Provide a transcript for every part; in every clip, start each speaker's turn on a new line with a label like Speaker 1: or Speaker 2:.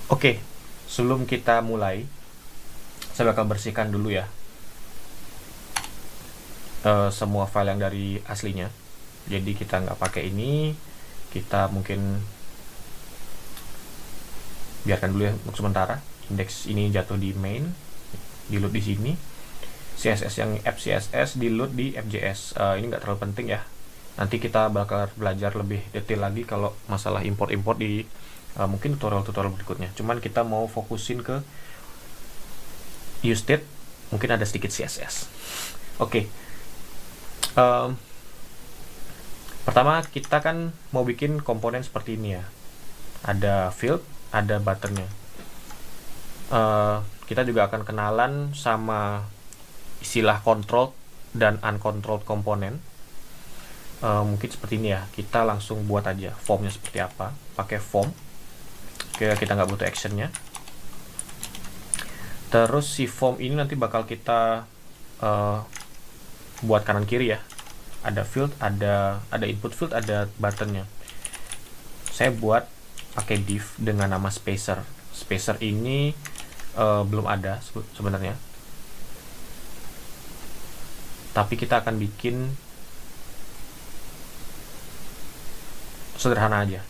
Speaker 1: Oke, sebelum kita mulai, saya bakal bersihkan dulu ya semua file yang dari aslinya. Jadi kita nggak pakai ini, kita mungkin biarkan dulu ya untuk sementara. Index ini jatuh di main, di load di sini. CSS yang app CSS di load di FJS. Ini nggak terlalu penting ya. Nanti kita bakal belajar lebih detail lagi kalau masalah import-import di mungkin tutorial-tutorial berikutnya. Cuman kita mau fokusin ke useState, mungkin ada sedikit CSS. Oke. Pertama kita kan mau bikin komponen seperti ini ya. Ada field, ada buttonnya. Kita juga akan kenalan sama istilah controlled dan uncontrolled komponen. Mungkin seperti ini ya. Kita langsung buat aja formnya seperti apa. Pakai form. Kita nggak butuh actionnya. Terus si form ini nanti bakal kita buat kanan kiri ya. Ada field, ada input field, ada buttonnya. Saya buat pakai div dengan nama spacer. Spacer ini belum ada sebenarnya. Tapi kita akan bikin sederhana aja.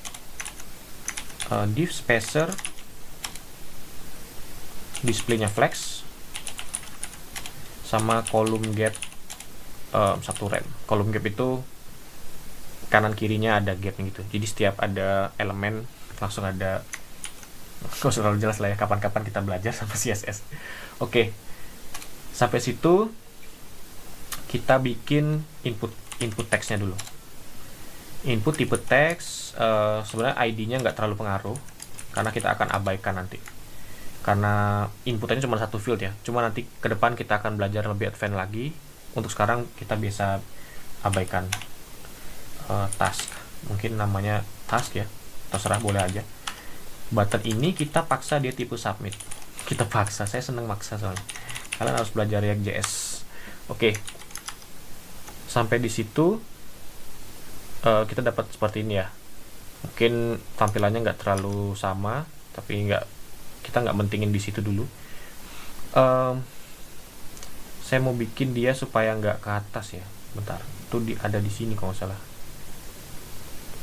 Speaker 1: Div spacer, displaynya flex, sama column gap 1 rem. Column gap itu kanan kirinya ada gapnya gitu. Jadi setiap ada elemen langsung ada. Kok terlalu jelas lah ya, kapan-kapan kita belajar sama CSS. Oke. Sampai situ kita bikin input text-nya dulu. Input tipe teks sebenarnya ID-nya nggak terlalu pengaruh karena kita akan abaikan nanti. Karena inputnya cuma satu field ya. Cuma nanti ke depan kita akan belajar lebih advance lagi. Untuk sekarang kita bisa abaikan task. Mungkin namanya task ya. Terserah, boleh aja. Button ini kita paksa dia tipe submit. Kita paksa, saya seneng maksa soalnya. Kalian harus belajar React.js. Oke. Sampai di situ kita dapat seperti ini ya. Mungkin tampilannya nggak terlalu sama, tapi kita nggak mentingin di situ dulu. Saya mau bikin dia supaya nggak ke atas ya. Bentar, itu ada di sini kalau nggak salah.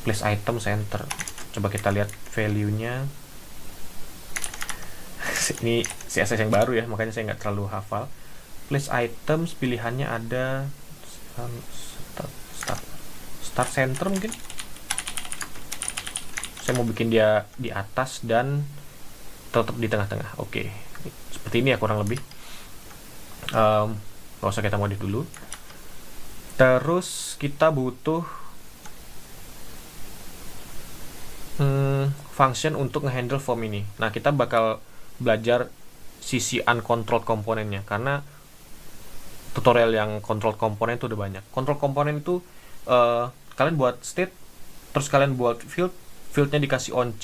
Speaker 1: Place item center. Coba kita lihat value-nya. Ini CSS yang baru ya, makanya saya nggak terlalu hafal. Place items pilihannya ada start center mungkin. Saya mau bikin dia di atas dan tetap di tengah-tengah. Oke, seperti ini ya kurang lebih. Nggak usah kita modif dulu. Terus kita butuh function untuk ngehandle form ini. Nah, kita bakal belajar sisi uncontrolled komponennya karena tutorial yang controlled komponen itu udah banyak. Control komponen itu kalian buat state, terus kalian buat fieldnya dikasih on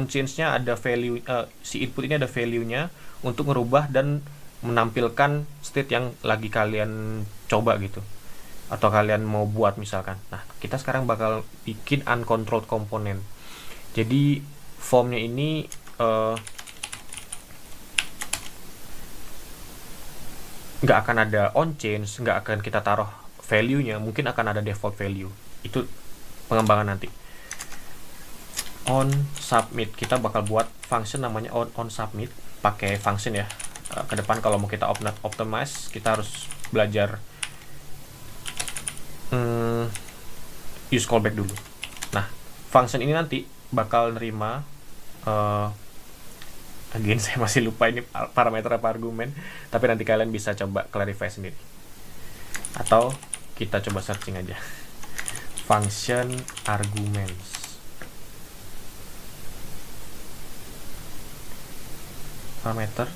Speaker 1: change-nya ada value, si input ini ada value-nya untuk ngerubah dan menampilkan state yang lagi kalian coba gitu, atau kalian mau buat misalkan. Nah, kita sekarang bakal bikin uncontrolled komponen. Jadi formnya ini nggak akan ada on change, nggak akan kita taruh value-nya, mungkin akan ada default value. Itu pengembangan nanti. On submit, kita bakal buat function namanya on submit, pakai function ya. Ke depan kalau mau kita optimize, kita harus belajar use callback dulu. Nah, function ini nanti bakal nerima again saya masih lupa ini parameter apa argumen, tapi nanti kalian bisa coba clarify sendiri, atau kita coba searching aja function arguments, parameter.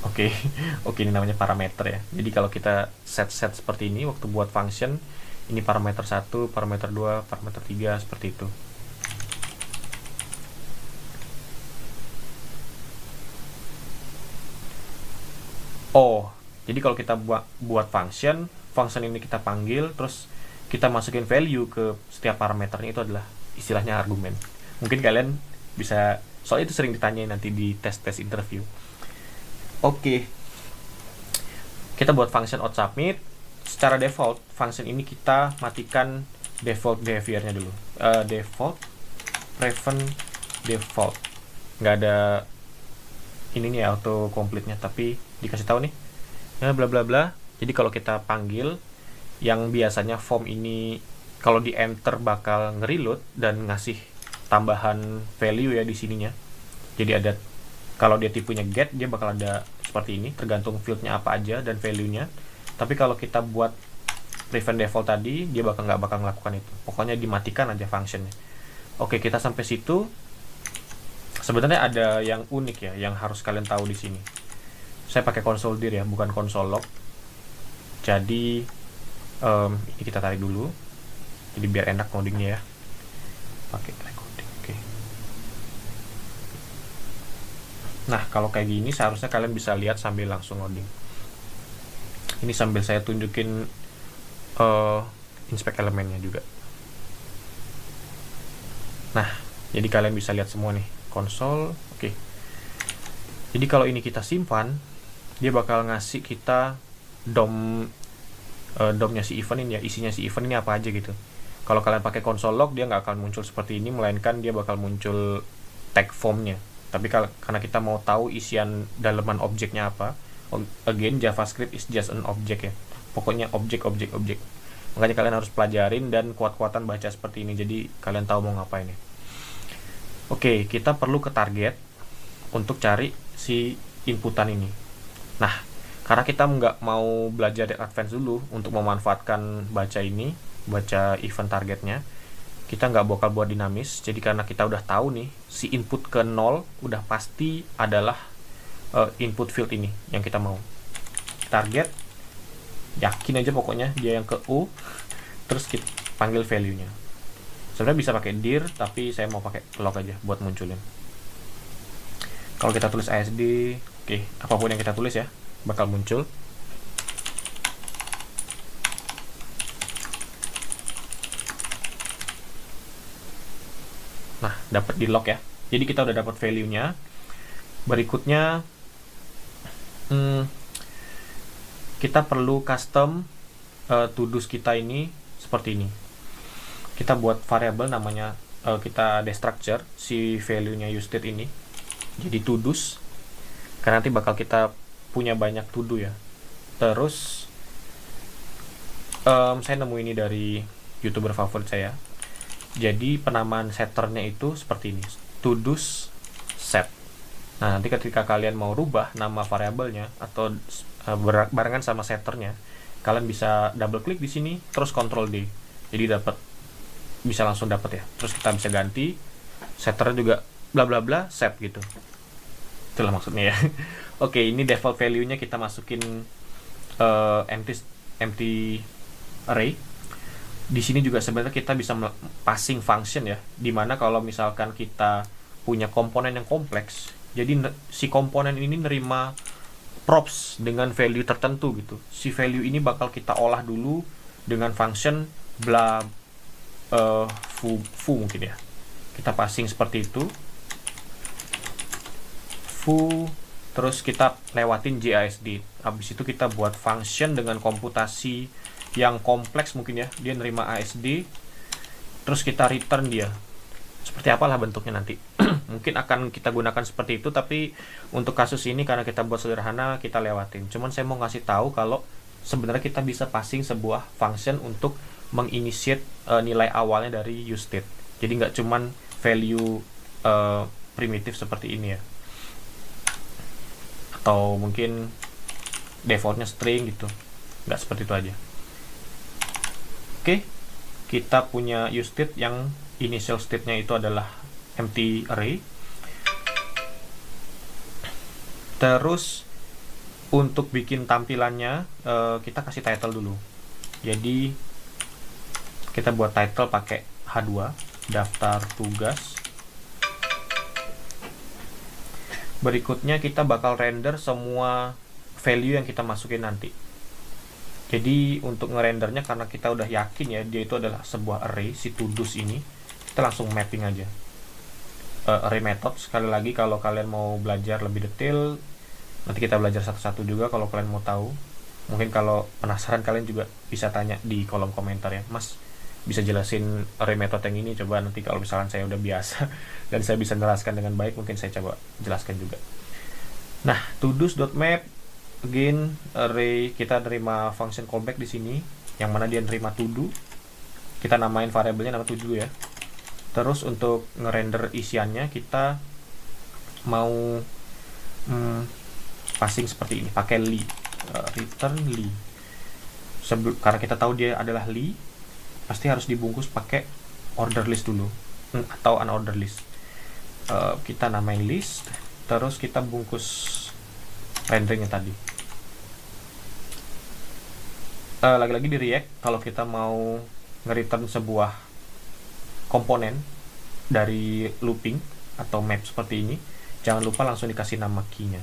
Speaker 1: Oke, ini namanya parameter ya. Jadi kalau kita set seperti ini waktu buat function, ini parameter 1, parameter 2, parameter 3, seperti itu. Oh, jadi kalau kita buat function ini kita panggil, terus kita masukin value ke setiap parameternya, itu adalah istilahnya argumen. Mungkin kalian bisa Soalnya itu sering ditanyain nanti di tes-tes interview. Oke, kita buat function outSubmit. Secara default, function ini kita matikan default behavior-nya dulu. Default prevent default. Nggak ada ini nih auto complete-nya, tapi dikasih tahu nih. Nah, bla bla bla. Jadi kalau kita panggil, yang biasanya form ini kalau di enter bakal nge-reload dan ngasih tambahan value ya di sininya. Jadi ada, kalau dia tipenya get, dia bakal ada seperti ini, tergantung fieldnya apa aja dan value-nya. Tapi kalau kita buat prevent default tadi, dia nggak bakal melakukan itu. Pokoknya dimatikan aja functionnya. Oke, kita sampai situ. Sebenarnya ada yang unik ya, yang harus kalian tahu di sini. Saya pakai console dir ya, bukan console log. Jadi ini kita tarik dulu. Jadi biar enak codingnya ya. Pakai recording. Oke. Nah, kalau kayak gini seharusnya kalian bisa lihat sambil langsung loading. Ini sambil saya tunjukin inspect elemennya juga. Nah, jadi kalian bisa lihat semua nih, konsol. Oke. Jadi kalau ini kita simpan, dia bakal ngasih kita DOM-nya si event ini ya, isinya si event ini apa aja gitu. Kalau kalian pakai console log, dia nggak akan muncul seperti ini, melainkan dia bakal muncul tag formnya. Tapi karena kita mau tahu isian dalaman objeknya apa, again JavaScript is just an object ya, pokoknya objek. Makanya kalian harus pelajarin dan kuat-kuatan baca seperti ini, jadi kalian tahu mau ngapain ya. Oke, kita perlu ke target untuk cari si inputan ini. Nah, karena kita nggak mau belajar advance dulu untuk memanfaatkan baca event targetnya, kita nggak bakal buat dinamis. Jadi karena kita udah tahu nih si input ke 0 udah pasti adalah input field ini yang kita mau. Target, yakin aja pokoknya dia yang ke U, terus kita panggil value-nya. Sebenarnya bisa pakai dir, tapi saya mau pakai log aja buat munculin. Kalau kita tulis ASD, oke, apapun yang kita tulis ya bakal muncul. Nah, dapat di log ya. Jadi kita udah dapat value-nya. Berikutnya kita perlu custom to-dos kita ini seperti ini. Kita buat variable namanya, kita destructure si value-nya useState ini jadi to-dos, karena nanti bakal kita punya banyak to-do ya. Terus saya nemu ini dari YouTuber favorit saya. Jadi penamaan setternya itu seperti ini, to-dos set. Nah, nanti ketika kalian mau rubah nama variabelnya atau barengan sama setternya, kalian bisa double klik di sini terus Ctrl D. Jadi bisa langsung dapat ya. Terus kita bisa ganti setternya juga bla bla bla set gitu. Itulah maksudnya ya. Oke, ini default value-nya kita masukin empty array. Di sini juga sebenarnya kita bisa passing function ya, dimana kalau misalkan kita punya komponen yang kompleks, jadi si komponen ini nerima props dengan value tertentu gitu. Si value ini bakal kita olah dulu dengan function bla foo mungkin ya. Kita passing seperti itu, foo, terus kita lewatin JASD. Habis itu kita buat function dengan komputasi yang kompleks mungkin ya, dia nerima ASD, terus kita return dia seperti apalah bentuknya nanti. Mungkin akan kita gunakan seperti itu, tapi untuk kasus ini karena kita buat sederhana, kita lewatin. Cuman saya mau ngasih tahu kalau sebenarnya kita bisa passing sebuah function untuk menginitiate nilai awalnya dari useState. Jadi nggak cuman value primitif seperti ini ya, atau mungkin defaultnya string gitu, nggak seperti itu aja. Oke, kita punya useState yang initial state-nya itu adalah empty array. Terus untuk bikin tampilannya kita kasih title dulu. Jadi kita buat title pakai H2, daftar tugas. Berikutnya kita bakal render semua value yang kita masukin nanti. Jadi untuk ngerendernya, karena kita udah yakin ya dia itu adalah sebuah array, si to-dos ini, kita langsung mapping aja. array method. Sekali lagi kalau kalian mau belajar lebih detail, nanti kita belajar satu-satu juga kalau kalian mau tahu. Mungkin kalau penasaran kalian juga bisa tanya di kolom komentar ya, Mas bisa jelasin array method yang ini. Coba nanti kalau misalkan saya udah biasa dan saya bisa jelaskan dengan baik, mungkin saya coba jelaskan juga. Nah, todos.map again array, kita terima function callback di sini yang mana dia nerima to do. Kita namain variabelnya nama to do ya. Terus untuk ngerender isiannya kita mau passing seperti ini, pakai li, return li. Karena kita tahu dia adalah li, pasti harus dibungkus pakai order list dulu atau unordered list. Kita namain list, terus kita bungkus renderingnya tadi. Lagi-lagi di React, kalau kita mau nge-return sebuah komponen dari looping atau map seperti ini, jangan lupa langsung dikasih nama key-nya.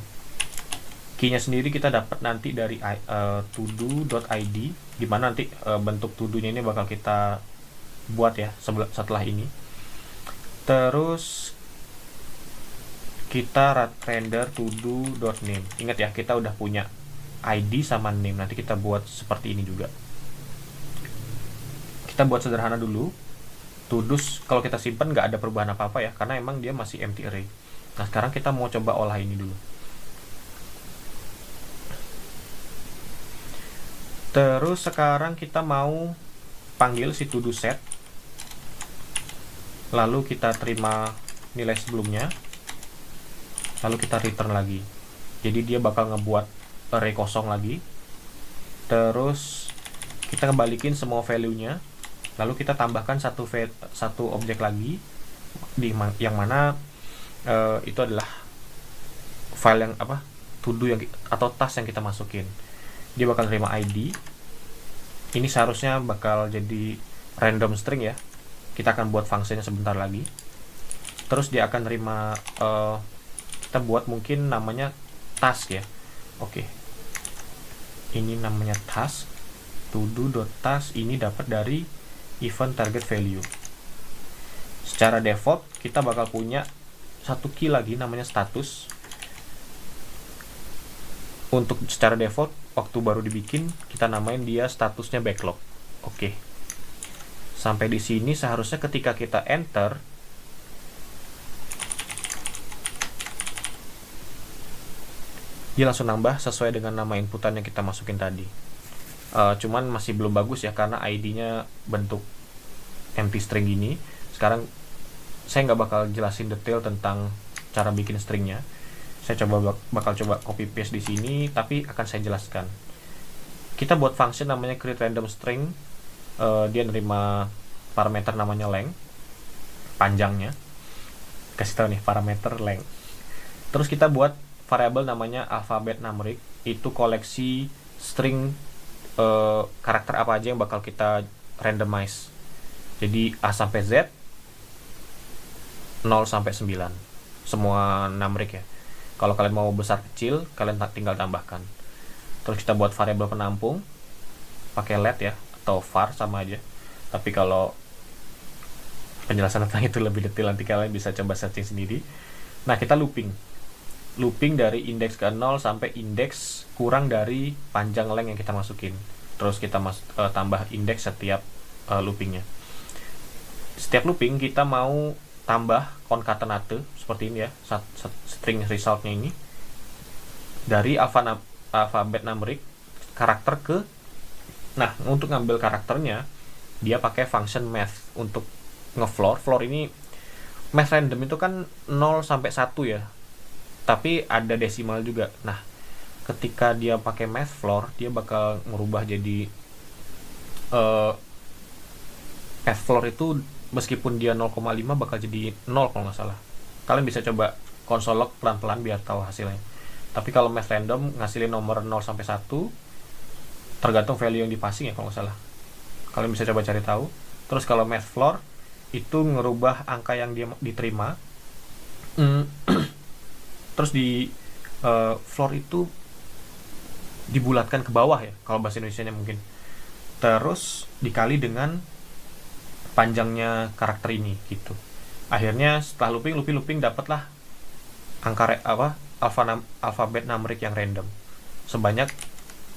Speaker 1: Key-nya sendiri kita dapat nanti dari todo.id, dimana nanti bentuk to-do-nya ini bakal kita buat ya setelah ini. Terus kita render todo.name. Ingat ya, kita udah punya ID sama name. Nanti kita buat seperti ini juga. Kita buat sederhana dulu. Todos kalau kita simpan nggak ada perubahan apa-apa ya, karena emang dia masih empty array. Nah, sekarang kita mau coba olah ini dulu. Terus sekarang kita mau panggil si todo set. Lalu kita terima nilai sebelumnya. Lalu kita return lagi. Jadi dia bakal ngebuat array kosong lagi. Terus kita kembalikan semua value-nya. Lalu kita tambahkan satu objek lagi yang mana itu adalah file yang to-do yang atau task yang kita masukin. Dia bakal terima ID. Ini seharusnya bakal jadi random string ya. Kita akan buat fungsinya sebentar lagi. Terus dia akan terima kita buat mungkin namanya task ya. Oke. Ini namanya task. todo.task ini dapat dari event target value. Secara default kita bakal punya satu key lagi namanya status. Untuk secara default waktu baru dibikin kita namain dia statusnya backlog. Oke. Sampai di sini seharusnya ketika kita enter dia langsung nambah sesuai dengan nama inputan yang kita masukin tadi. Cuman masih belum bagus ya, karena ID-nya bentuk empty string gini. Sekarang saya nggak bakal jelasin detail tentang cara bikin stringnya. Saya bakal coba copy paste di sini, tapi akan saya jelaskan. Kita buat function namanya create random string. Dia nerima parameter namanya length, panjangnya. Kasih tahu nih parameter length. Terus kita buat variabel namanya alphabet numeric, itu koleksi string karakter apa aja yang bakal kita randomize. Jadi A sampai Z, 0 sampai 9, semua numeric ya. Kalau kalian mau besar kecil, kalian tinggal tambahkan. Terus kita buat variabel penampung pakai let ya, atau var sama aja. Tapi kalau penjelasan tentang itu lebih detail nanti kalian bisa coba searching sendiri. Nah, kita looping dari indeks ke 0 sampai indeks kurang dari panjang length yang kita masukin. Terus kita tambah indeks setiap loopingnya. Setiap looping kita mau tambah concatenate seperti ini ya, string resultnya ini dari alphabet numeric karakter ke. Nah, untuk ngambil karakternya dia pakai function math untuk ngefloor. Floor ini math random itu kan 0 sampai 1 ya, tapi ada desimal juga. Nah, ketika dia pakai math floor, dia bakal merubah jadi math floor itu meskipun dia 0,5 bakal jadi 0 kalau nggak salah. Kalian bisa coba console log pelan-pelan biar tahu hasilnya. Tapi kalau math random ngasilin nomor 0 sampai 1 tergantung value yang dipassing ya kalau nggak salah. Kalian bisa coba cari tahu. Terus kalau math floor itu ngerubah angka yang dia diterima. Terus di floor itu dibulatkan ke bawah ya kalau bahasa Indonesianya mungkin. Terus dikali dengan panjangnya karakter ini gitu. Akhirnya setelah looping dapatlah angka alfabet numerik yang random sebanyak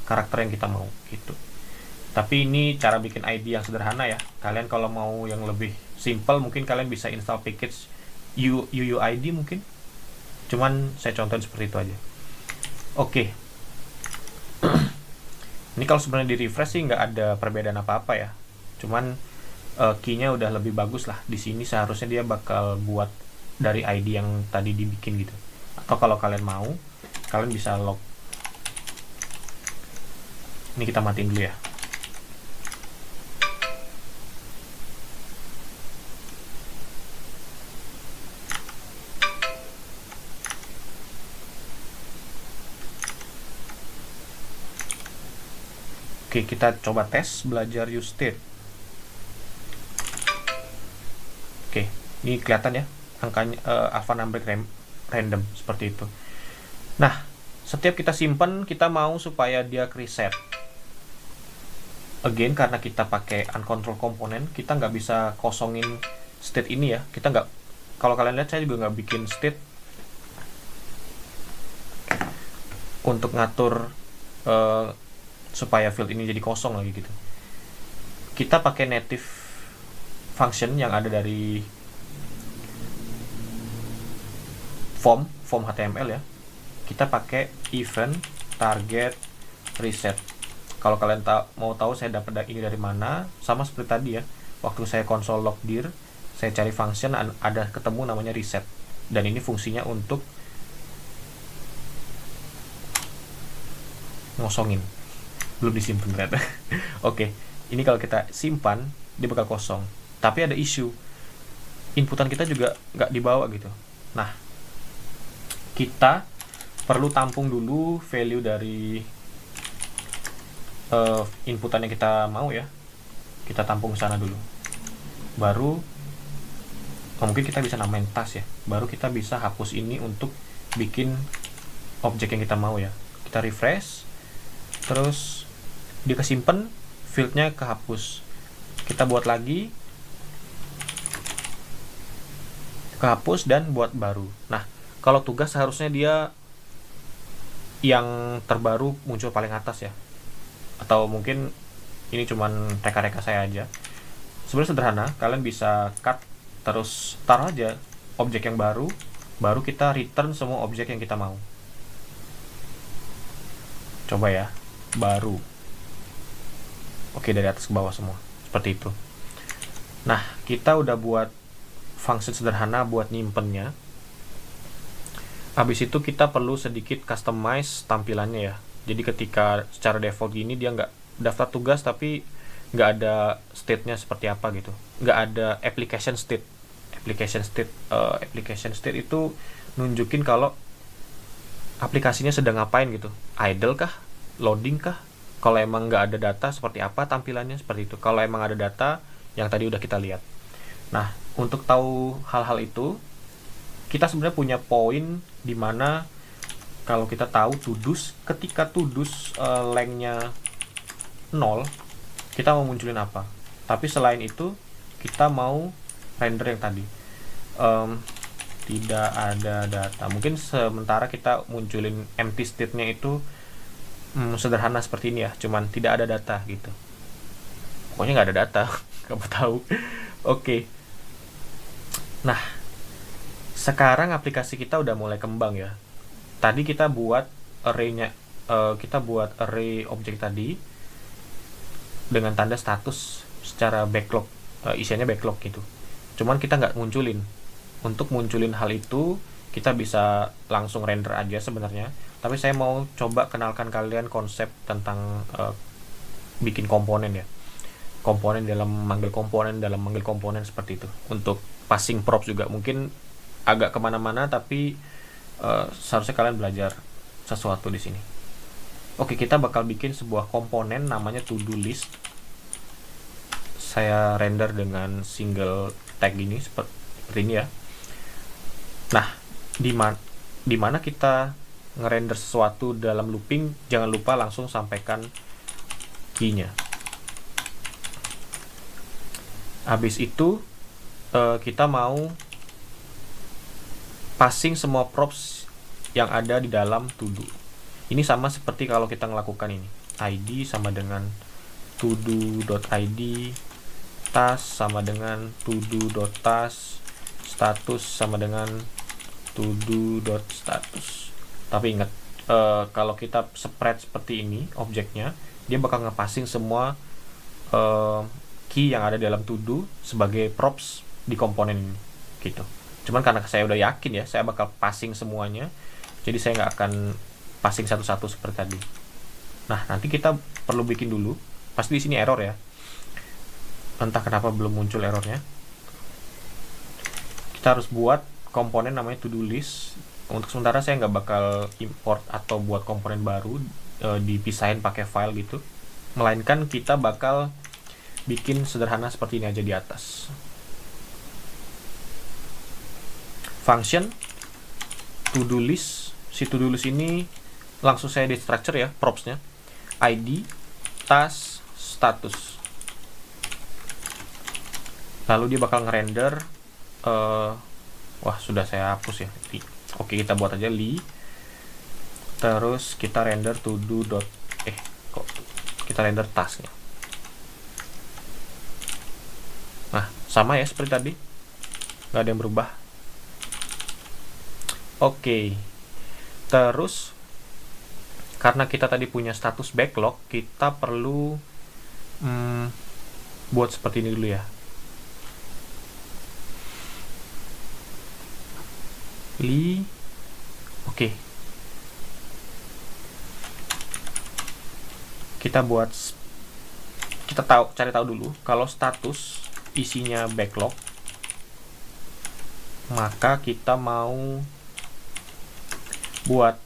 Speaker 1: karakter yang kita mau gitu. Tapi ini cara bikin ID yang sederhana ya. Kalian kalau mau yang lebih simple mungkin kalian bisa install package UUID mungkin. Cuman saya contohin seperti itu aja. Oke. Ini kalau sebenarnya di refresh sih nggak ada perbedaan apa-apa ya. Cuman key-nya udah lebih bagus lah. Di sini seharusnya dia bakal buat dari ID yang tadi dibikin gitu. Atau kalau kalian mau, kalian bisa log. Ini kita matiin dulu ya. Oke, kita coba tes belajar use state. Oke, ini kelihatan ya angkanya alphanumeric random seperti itu. Nah, setiap kita simpan kita mau supaya dia reset. Again, karena kita pakai uncontrolled component, kita nggak bisa kosongin state ini ya. Kita nggak, kalau kalian lihat saya juga nggak bikin state untuk ngatur supaya field ini jadi kosong lagi gitu. Kita pakai native function yang ada dari form HTML ya. Kita pakai event target reset. Kalau kalian mau tahu saya dapat ini dari mana, sama seperti tadi ya. Waktu saya console log dir, saya cari function, ada ketemu namanya reset. Dan ini fungsinya untuk ngosongin. Belum disimpan ternyata. Oke, ini kalau kita simpan dia bakal kosong. Tapi ada issue, inputan kita juga nggak dibawa gitu. Nah, kita perlu tampung dulu value dari inputan yang kita mau ya. Kita tampung sana dulu. Baru mungkin kita bisa namain task ya. Baru kita bisa hapus ini untuk bikin objek yang kita mau ya. Kita refresh, terus dia kesimpan, fieldnya kehapus. Kita buat lagi, kehapus dan buat baru. Nah, kalau tugas seharusnya dia yang terbaru muncul paling atas ya. Atau mungkin ini cuman reka-reka saya aja. Sebenarnya sederhana, kalian bisa cut terus taruh aja objek yang baru kita return semua objek yang kita mau. Coba ya, baru. Oke, dari atas ke bawah semua. Seperti itu. Nah, kita udah buat function sederhana buat nyimpennya. Habis itu kita perlu sedikit customize tampilannya ya. Jadi ketika secara default gini dia nggak daftar tugas tapi nggak ada state-nya seperti apa gitu. Nggak ada application state. Application state itu nunjukin kalau aplikasinya sedang ngapain gitu. Idle kah? Loading kah? Kalau emang nggak ada data seperti apa tampilannya seperti itu. Kalau emang ada data yang tadi udah kita lihat. Nah, untuk tahu hal-hal itu, kita sebenarnya punya poin di mana kalau kita tahu tudus, ketika tudus lengthnya 0, kita mau munculin apa. Tapi selain itu, kita mau render yang tadi. Tidak ada data. Mungkin sementara kita munculin empty state-nya itu sederhana seperti ini ya, cuman tidak ada data gitu. Pokoknya nggak ada data, kamu tahu. Oke. Nah, sekarang aplikasi kita udah mulai kembang ya. Tadi kita buat array-nya, kita buat array objek tadi dengan tanda status secara backlog, isiannya backlog gitu. Cuman kita nggak munculin. Untuk munculin hal itu, kita bisa langsung render aja sebenarnya. Tapi saya mau coba kenalkan kalian konsep tentang bikin komponen ya. Komponen dalam manggil komponen seperti itu. Untuk passing props juga mungkin agak kemana-mana, tapi seharusnya kalian belajar sesuatu di sini. Oke, kita bakal bikin sebuah komponen namanya to-do list. Saya render dengan single tag ini seperti ini ya. Nah, di mana kita ngerender sesuatu dalam looping, jangan lupa langsung sampaikan key-nya. Habis itu kita mau passing semua props yang ada di dalam to do. Ini sama seperti kalau kita melakukan ini. ID sama dengan todo.id, task sama dengan todo.task, status sama dengan todo.status. Tapi ingat, kalau kita spread seperti ini objeknya, dia bakal ngepassing semua key yang ada dalam to do sebagai props di komponen ini gitu. Cuman karena saya udah yakin ya, saya bakal passing semuanya, jadi saya nggak akan passing satu-satu seperti tadi. Nah, nanti kita perlu bikin dulu, pasti di sini error ya, entah kenapa belum muncul errornya. Kita harus buat komponen namanya to do list. Untuk sementara saya nggak bakal import atau buat komponen baru dipisahin pakai file gitu, melainkan kita bakal bikin sederhana seperti ini aja di atas. Function to do list. Si to do list ini langsung saya destructure ya propsnya, ID, task, status. Lalu dia bakal ngerender. Wah, sudah saya hapus ya. Oke, kita buat aja li. Terus kita render to do kita render tasknya. Nah, sama ya seperti tadi, nggak ada yang berubah. Oke, terus karena kita tadi punya status backlog, kita perlu buat seperti ini dulu ya. Oke. Kita cari tahu dulu kalau status isinya backlog, maka kita mau buat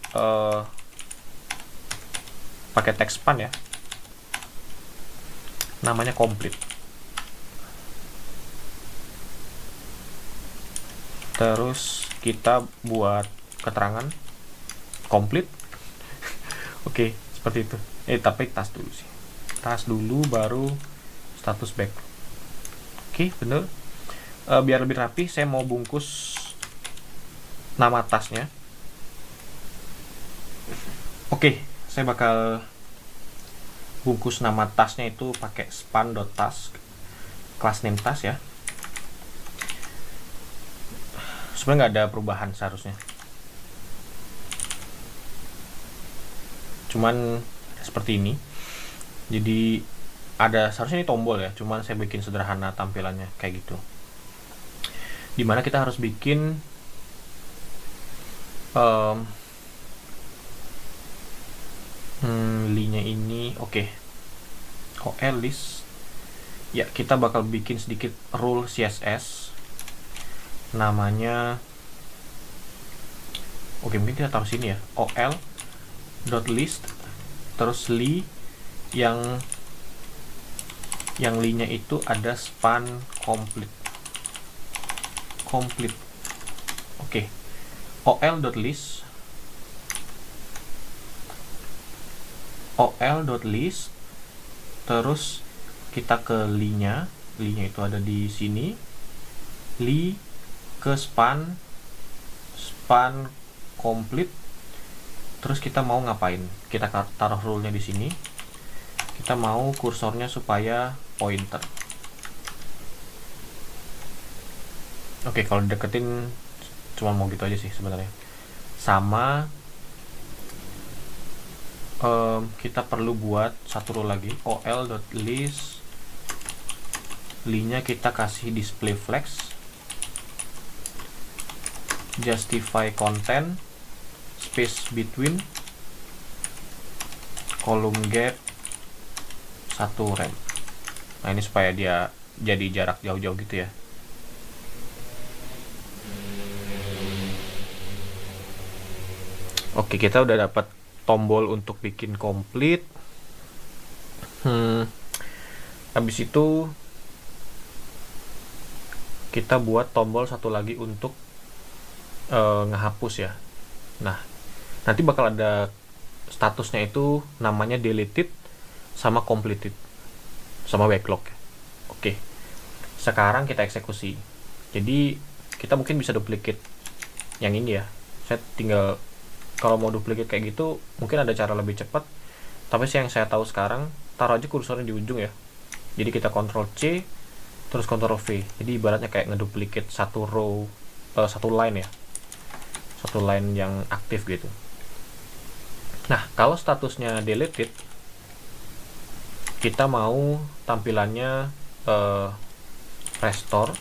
Speaker 1: pakai text span ya, namanya complete. Terus kita buat keterangan complete. Oke, seperti itu. Tapi task dulu sih. Task dulu baru status backlog. Oke, bener. Biar lebih rapi, saya mau bungkus nama tasknya. Oke, saya bakal bungkus nama tasknya itu pakai span.task, class name task ya. Sebenarnya nggak ada perubahan seharusnya, cuman seperti ini. Jadi seharusnya ini tombol ya, cuman saya bikin sederhana tampilannya kayak gitu, dimana kita harus bikin li-nya ini. Oke. OL list ya, kita bakal bikin sedikit rule CSS namanya. Oke, mungkin kita taruh sini ya, ol.list terus li yang li-nya itu ada span complete. Oke, ol.list terus kita ke li-nya itu ada di sini, li ke span complete. Terus kita mau ngapain? Kita taruh rule-nya di sini. Kita mau kursornya supaya pointer. Oke, kalau deketin cuma mau gitu aja sih sebenarnya. Sama kita perlu buat satu rule lagi, ol.list li-nya kita kasih display flex, justify content, space between, column gap 1 rem. Nah, ini supaya dia jadi jarak jauh-jauh gitu ya. Oke, kita udah dapat tombol untuk bikin complete. Habis itu kita buat tombol satu lagi untuk ngehapus ya. Nah, nanti bakal ada statusnya itu namanya deleted sama completed sama backlog. Oke, sekarang kita eksekusi. Jadi kita mungkin bisa duplicate yang ini ya. Saya tinggal kalau mau duplicate kayak gitu mungkin ada cara lebih cepat, tapi sih yang saya tahu sekarang taruh aja kursornya di ujung ya. Jadi kita Ctrl C terus Ctrl V, jadi ibaratnya kayak ngeduplicate satu row, satu line ya, satu line yang aktif gitu. Nah, kalau statusnya deleted, kita mau tampilannya restore,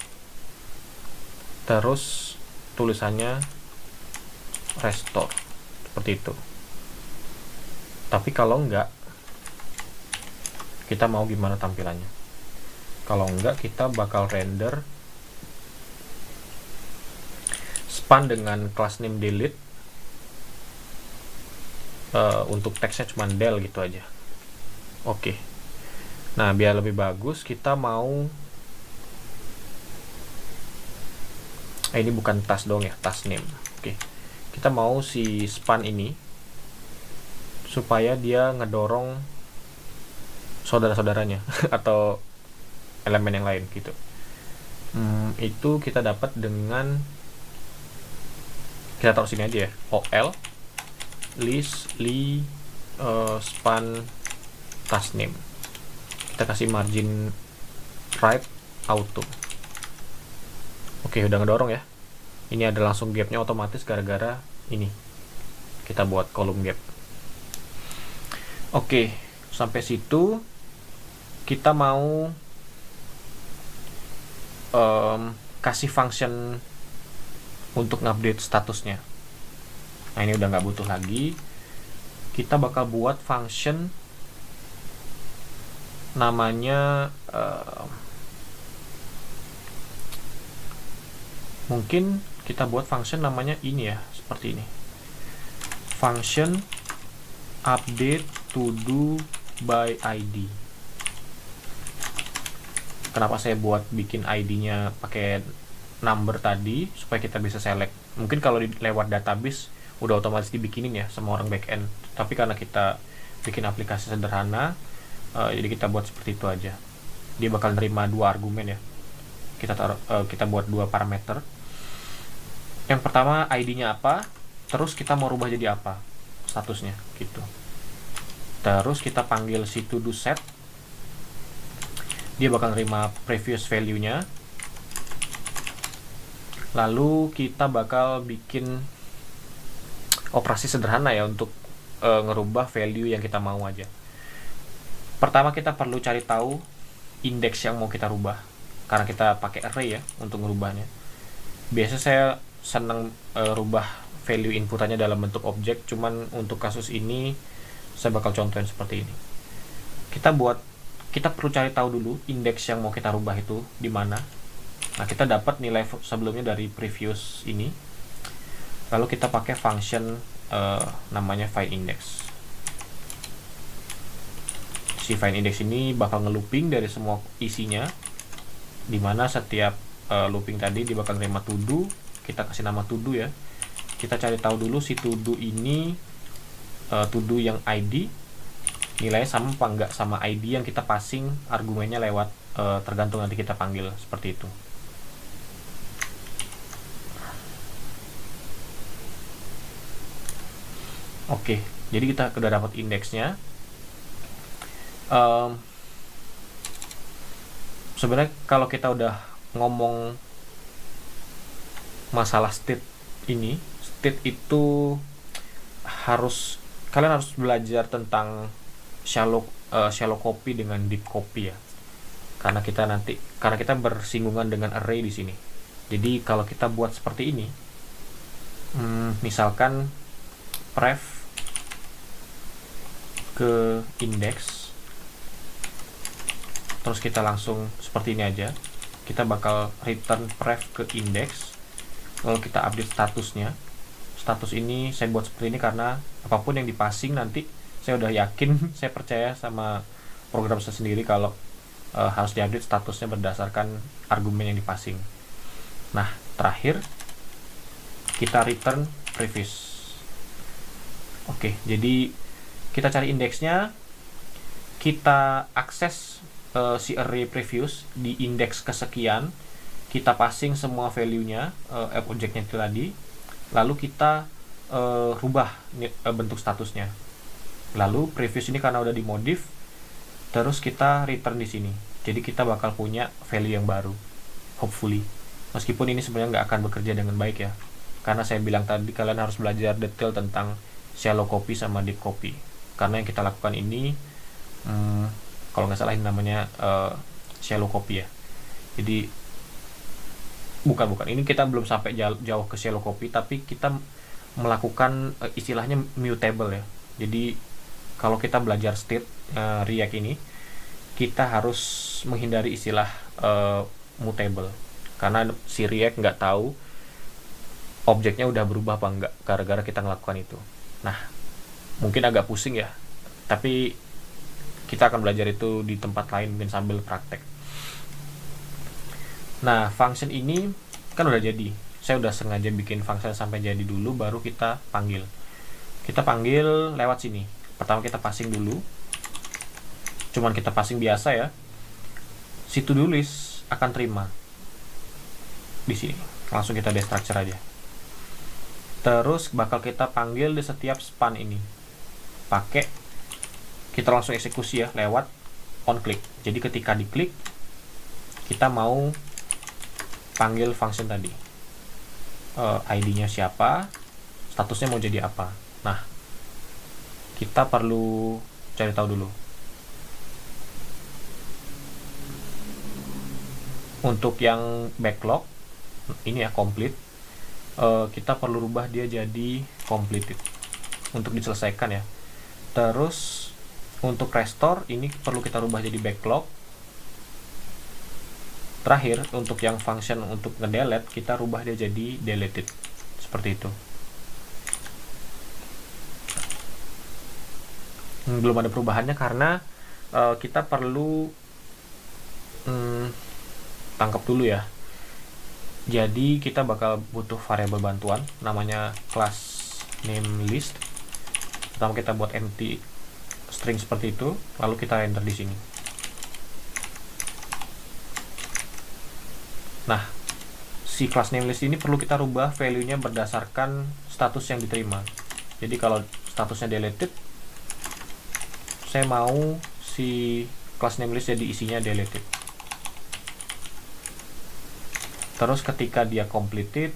Speaker 1: terus tulisannya restore seperti itu. Tapi kalau enggak, kita mau gimana tampilannya? Kalau enggak, kita bakal render span dengan class name delete, untuk teksnya cuma del gitu aja. Oke. Nah, biar lebih bagus, kita mau ini bukan task dong ya, task name. Oke. Kita mau si span ini supaya dia ngedorong saudara-saudaranya atau elemen yang lain gitu. Itu kita dapat dengan kita taruh sini aja ya, ol list span task name. Kita kasih margin right auto. Oke, udah ngedorong ya. Ini ada langsung gapnya otomatis gara-gara ini kita buat kolom gap. Oke, sampai situ kita mau kasih function untuk ngupdate statusnya. Nah, ini udah nggak butuh lagi. Kita bakal buat function namanya mungkin kita buat function namanya ini ya, seperti ini, function update to do by ID. Kenapa saya buat bikin ID-nya pakai number tadi? Supaya kita bisa select. Mungkin kalau lewat database udah otomatis dibikinin ya sama orang backend, tapi karena kita bikin aplikasi sederhana, jadi kita buat seperti itu aja. Dia bakal nerima dua argumen ya. Kita buat dua parameter. Yang pertama ID-nya apa, terus kita mau rubah jadi apa statusnya gitu. Terus kita panggil si to do set, dia bakal nerima previous value-nya. Lalu kita bakal bikin operasi sederhana ya untuk ngerubah value yang kita mau aja. Pertama kita perlu cari tahu indeks yang mau kita rubah, karena kita pakai array ya untuk ngerubahnya. Biasa saya senang rubah value inputannya dalam bentuk objek, cuman untuk kasus ini saya bakal contohin seperti ini. Kita perlu cari tahu dulu indeks yang mau kita rubah itu di mana. Nah, kita dapat nilai sebelumnya dari previous ini. Lalu kita pakai function namanya find index. Si find index ini bakal ngelooping dari semua isinya, dimana setiap looping tadi dia bakal nerima to do. Kita kasih nama to do ya. Kita cari tahu dulu si to do ini, to do yang ID nilainya sama apa enggak sama ID yang kita passing argumennya lewat, tergantung nanti kita panggil seperti itu. Oke, jadi kita udah dapat indeksnya. Sebenarnya kalau kita udah ngomong masalah state ini, state itu kalian harus belajar tentang shallow copy dengan deep copy ya, karena kita bersinggungan dengan array di sini. Jadi kalau kita buat seperti ini, misalkan pref ke index, terus kita langsung seperti ini aja, kita bakal return pref ke index, lalu kita update statusnya. Status ini saya buat seperti ini karena apapun yang dipassing nanti saya udah yakin saya percaya sama program saya sendiri kalau harus diupdate statusnya berdasarkan argumen yang dipassing. Nah, terakhir kita return previous. Oke, jadi kita cari indeksnya, kita akses si array previous di indeks kesekian, kita passing semua value-nya, objeknya itu tadi. lalu kita rubah bentuk statusnya. Lalu previous ini karena udah dimodif, terus kita return di sini. Jadi kita bakal punya value yang baru, hopefully. Meskipun ini sebenarnya nggak akan bekerja dengan baik ya, karena saya bilang tadi kalian harus belajar detail tentang shallow copy sama deep copy. Karena yang kita lakukan ini, kalau nggak salah ini namanya shallow copy ya. Jadi bukan, ini kita belum sampai jauh ke shallow copy, tapi kita melakukan istilahnya mutable ya. Jadi kalau kita belajar state React ini, kita harus menghindari istilah mutable, karena si React nggak tahu objeknya udah berubah apa enggak gara-gara kita ngelakukan itu. Nah, mungkin agak pusing ya, tapi kita akan belajar itu di tempat lain mungkin sambil praktek. Nah, function ini kan udah jadi. Saya udah sengaja bikin function sampai jadi dulu, baru kita panggil. Kita panggil lewat sini. Pertama kita passing dulu. Cuman kita passing biasa ya. Si to do list akan terima di sini. Langsung kita destructure aja. Terus bakal kita panggil di setiap span ini. Pakai kita langsung eksekusi ya lewat on click. Jadi ketika diklik kita mau panggil function tadi. ID-nya siapa, statusnya mau jadi apa. Nah, kita perlu cari tahu dulu. Untuk yang backlog, ini ya complete, kita perlu rubah dia jadi completed untuk diselesaikan ya. Terus untuk restore ini perlu kita rubah jadi backlog. Terakhir, untuk yang function untuk ngedelete, kita rubah dia jadi deleted. Seperti itu. Belum ada perubahannya karena kita perlu tangkap dulu ya. Jadi kita bakal butuh variabel bantuan, namanya class name list. Pertama kita buat empty string seperti itu, lalu kita enter di sini. Nah, si class name list ini perlu kita rubah value-nya berdasarkan status yang diterima. Jadi kalau statusnya deleted, saya mau si class name list jadi isinya deleted. Terus ketika dia completed,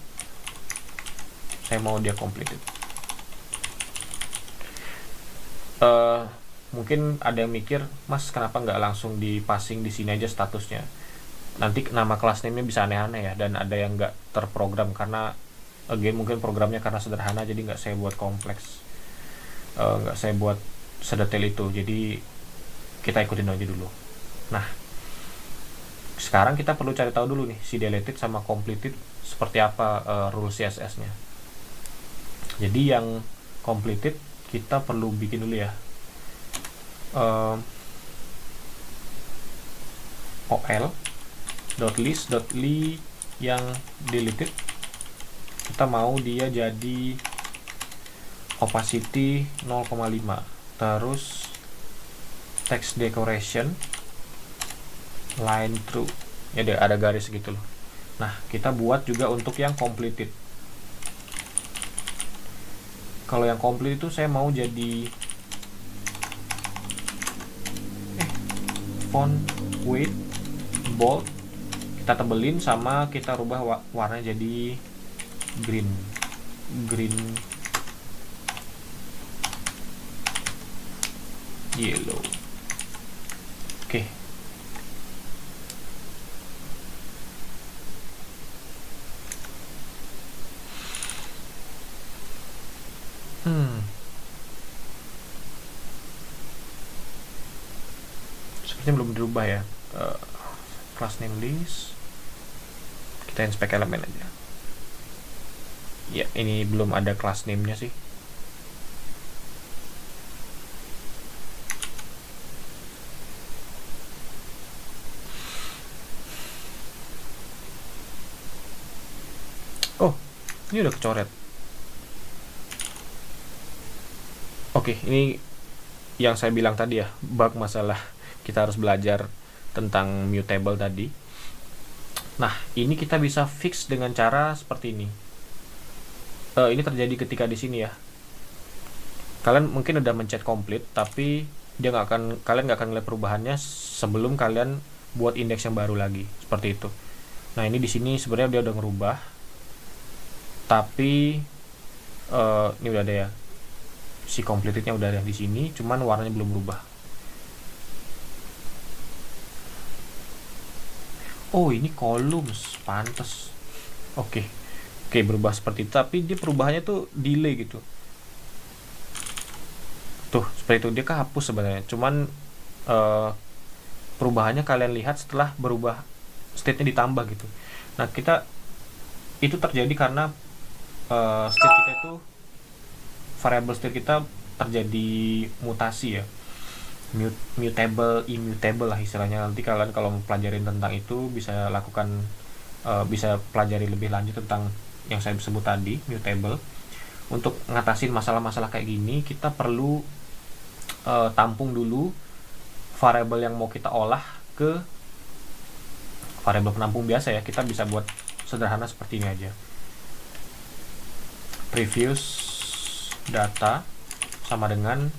Speaker 1: saya mau dia completed. Mungkin ada yang mikir, Mas kenapa nggak langsung di passing di sini aja statusnya? Nanti nama kelas name-nya bisa aneh-aneh ya, dan ada yang nggak terprogram karena again mungkin programnya karena sederhana jadi nggak saya buat kompleks, nggak saya buat sedetail itu. Jadi kita ikutin aja dulu. Nah, sekarang kita perlu cari tahu dulu nih si deleted sama completed seperti apa rules CSS-nya. Jadi yang completed kita perlu bikin dulu ya. ol.list.ly yang deleted, kita mau dia jadi opacity 0,5, terus text decoration line through ya, ada garis gitu loh. Nah, kita buat juga untuk yang completed. Kalau yang complete itu saya mau jadi font weight bold, kita tebelin sama kita rubah warnanya jadi green yellow. Oke. Sepertinya belum dirubah ya. Class name list, kita inspect elemen aja ya. Ini belum ada class name-nya sih. Oh, ini udah kecoret. Oke, ini yang saya bilang tadi ya, bug masalah kita harus belajar tentang mutable tadi. Nah, ini kita bisa fix dengan cara seperti ini. ini terjadi ketika di sini ya. Kalian mungkin udah mencet complete, tapi kalian nggak akan ngeliat perubahannya sebelum kalian buat indeks yang baru lagi, seperti itu. Nah ini di sini sebenarnya dia udah ngerubah, tapi ini udah ada ya, si completednya udah ada di sini, cuman warnanya belum berubah. Oh ini columns, pantes. Oke, berubah seperti itu, tapi dia perubahannya tuh delay gitu. Tuh seperti itu, dia kehapus sebenarnya, cuman perubahannya kalian lihat setelah berubah state-nya ditambah gitu. Nah itu terjadi karena state kita itu, variable state kita terjadi mutasi ya, mutable, immutable lah istilahnya. Nanti kalian kalau mau pelajarin tentang itu bisa lakukan, bisa pelajari lebih lanjut tentang yang saya sebut tadi, mutable. Untuk ngatasin masalah-masalah kayak gini, kita perlu tampung dulu variable yang mau kita olah ke variable penampung biasa ya. Kita bisa buat sederhana seperti ini aja. Previous data sama dengan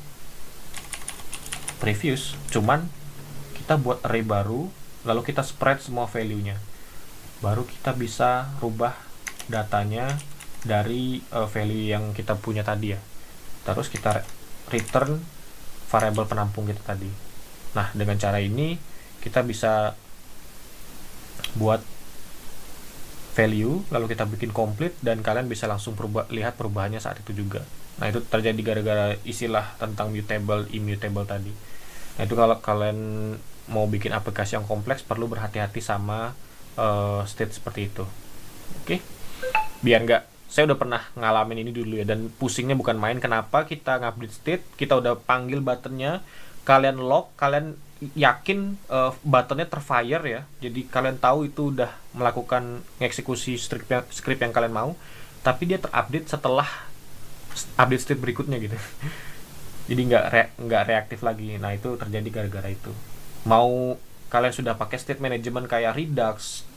Speaker 1: previous, cuman kita buat array baru, lalu kita spread semua value-nya, baru kita bisa rubah datanya dari value yang kita punya tadi ya. Terus kita return variable penampung kita tadi. Nah dengan cara ini kita bisa buat value, lalu kita bikin complete, dan kalian bisa langsung lihat perubahannya saat itu juga. Nah itu terjadi gara-gara istilah tentang mutable, immutable tadi. Nah itu kalau kalian mau bikin aplikasi yang kompleks, perlu berhati-hati sama state seperti itu. Oke, biar nggak, saya udah pernah ngalamin ini dulu ya, dan pusingnya bukan main. Kenapa kita ngupdate state, kita udah panggil buttonnya, kalian lock, kalian yakin buttonnya terfire ya, jadi kalian tahu itu udah melakukan mengeksekusi script yang kalian mau, tapi dia terupdate setelah update state berikutnya gitu. Jadi nggak reaktif lagi. Nah itu terjadi gara-gara itu. Mau kalian sudah pakai state management kayak Redux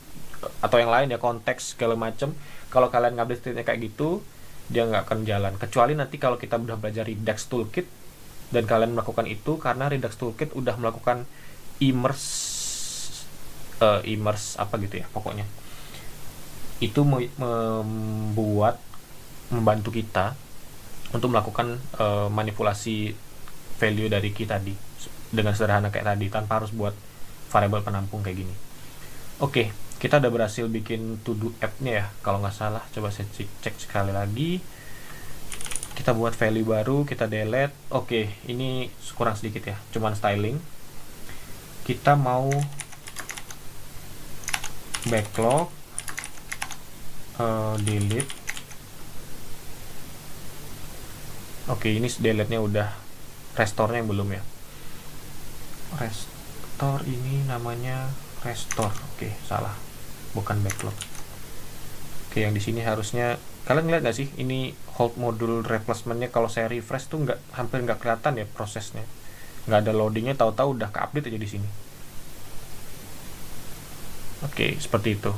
Speaker 1: atau yang lain ya, konteks segala macem, kalau kalian ngupdate state-nya kayak gitu, dia nggak akan jalan. Kecuali nanti kalau kita udah belajar Redux Toolkit dan kalian melakukan itu, karena Redux Toolkit udah melakukan immerse apa gitu ya, pokoknya itu membantu kita untuk melakukan manipulasi value dari key tadi dengan sederhana kayak tadi, tanpa harus buat variable penampung kayak gini. Oke, kita udah berhasil bikin to do app-nya ya kalau nggak salah. Coba saya cek sekali lagi. Kita buat value baru, kita delete. Oke, ini kurang sedikit ya, cuman styling. Kita mau backlog, delete. Oke, ini delete-nya udah, restore-nya yang belum ya. Restore ini namanya restore. Oke, salah, bukan backlog. Oke, yang di sini harusnya kalian ngeliat nggak sih, ini hold module replacement-nya kalau saya refresh tuh hampir nggak kelihatan ya prosesnya, nggak ada loadingnya, tahu-tahu udah ke-update aja di sini. Oke, seperti itu.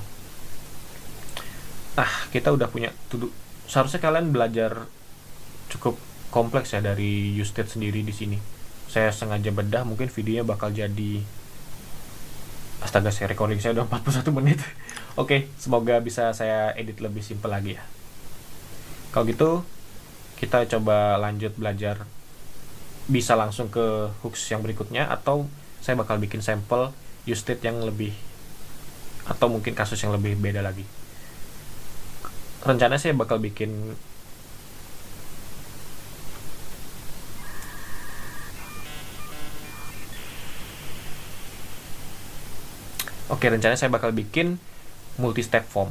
Speaker 1: Nah, kita udah punya seharusnya kalian belajar cukup kompleks ya dari useState sendiri di sini. Saya sengaja bedah, mungkin videonya bakal jadi, astaga, saya recording saya udah 41 menit. Oke, semoga bisa saya edit lebih simpel lagi ya. Kalau gitu, kita coba lanjut belajar, bisa langsung ke hooks yang berikutnya, atau saya bakal bikin sampel useState yang lebih, atau mungkin kasus yang lebih beda lagi. Rencana saya bakal bikin multi-step form.